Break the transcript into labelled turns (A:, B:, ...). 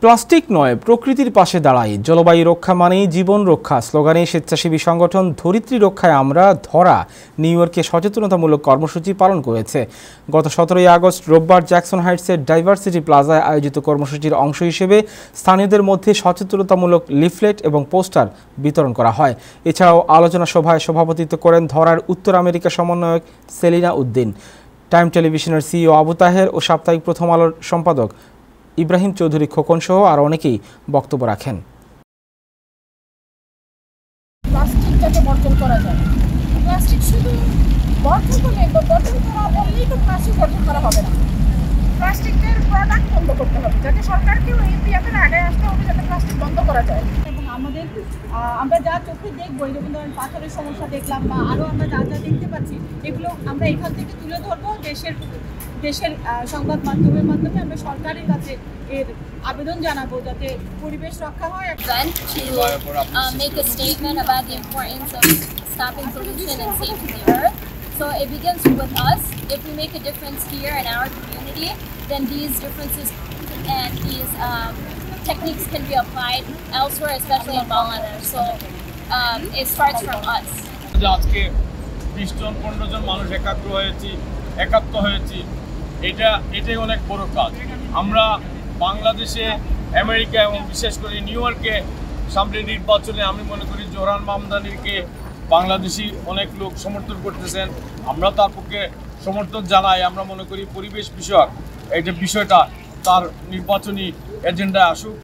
A: Plastic নয় প্রকৃতির পাশে দাঁড়াই, জলবায়ু রক্ষা মানেই জীবন রক্ষা স্লোগানে স্বেচ্ছাসেবী সংগঠন ধরিত্রী রক্ষায় আমরা ধরা নিউ ইয়র্কে সচেতনতামূলক কর্মসূচি পালন করেছে। গত 17 আগস্ট রোববার জ্যাকসন হাইটসের ডাইভার্সিটি প্লাজায় আয়োজিত কর্মসূচির অংশ হিসেবে স্থানীয়দের মধ্যে সচেতনতামূলক লিফলেট এবং পোস্টার বিতরণ করা হয়। এছাড়াও আলোচনা সভায় সভাপতিত্ব করেন ধরার উত্তর আমেরিকা সমন্বয়ক সেলিনা উদ্দিন, টাইম টেলিভিশনের সিইও আবু তাহের ও সাপ্তাহিক প্রথম আলোর সম্পাদক ইব্রাহিম চৌধুরী খোকন সহ আরও অনেকেই বক্তব্য রাখেন।
B: প্লাস্টিক যাতে বর্জন করা যায়, প্লাস্টিক শুধু বর্জন করলে বর্জন করা বললেই তো প্লাস্টিক বর্জন করা হবে না, প্লাস্টিকের প্রোডাক্ট বন্ধ করতে হবে, যাতে সরকারকেও এই ব্যাপারে আগে আসতে হবে যাতে প্লাস্টিক বন্ধ করা যায়। এবং আমরা যা চোখে দেখবো, যেমন ধরেন পাথরের সমস্যা দেখলাম বা আরও আমরা যা যা দেখতে পাচ্ছি, এগুলো আমরা এখান থেকে তুলে ধরবো। দেশের সংবাদ মাধ্যমের মাধ্যমে আমরা সরকারের কাছে এর আবেদন জানাবো যাতে পরিবেশ রক্ষা হয়।
C: Make a statement about the importance of stopping pollution and saving the earth. So it begins with us. If we make a difference here in our community, then these differences and these techniques can be applied elsewhere, especially in Bangladesh. So it starts from us.
D: আজকে 20 জন 15 জন মানুষ একাত্ম হয়েছি, এটাই অনেক বড় কাজ। আমরা বাংলাদেশে, আমেরিকা এবং বিশেষ করে নিউ ইয়র্কে সামনে নির্বাচনে আমি মনে করি জোহরান মামদানিকে বাংলাদেশি অনেক লোক সমর্থন করতেছেন। আমরা তার পক্ষে সমর্থন জানাই। আমরা মনে করি পরিবেশ বিষয়ক বিষয়টা তার নির্বাচনী এজেন্ডায় আসুক।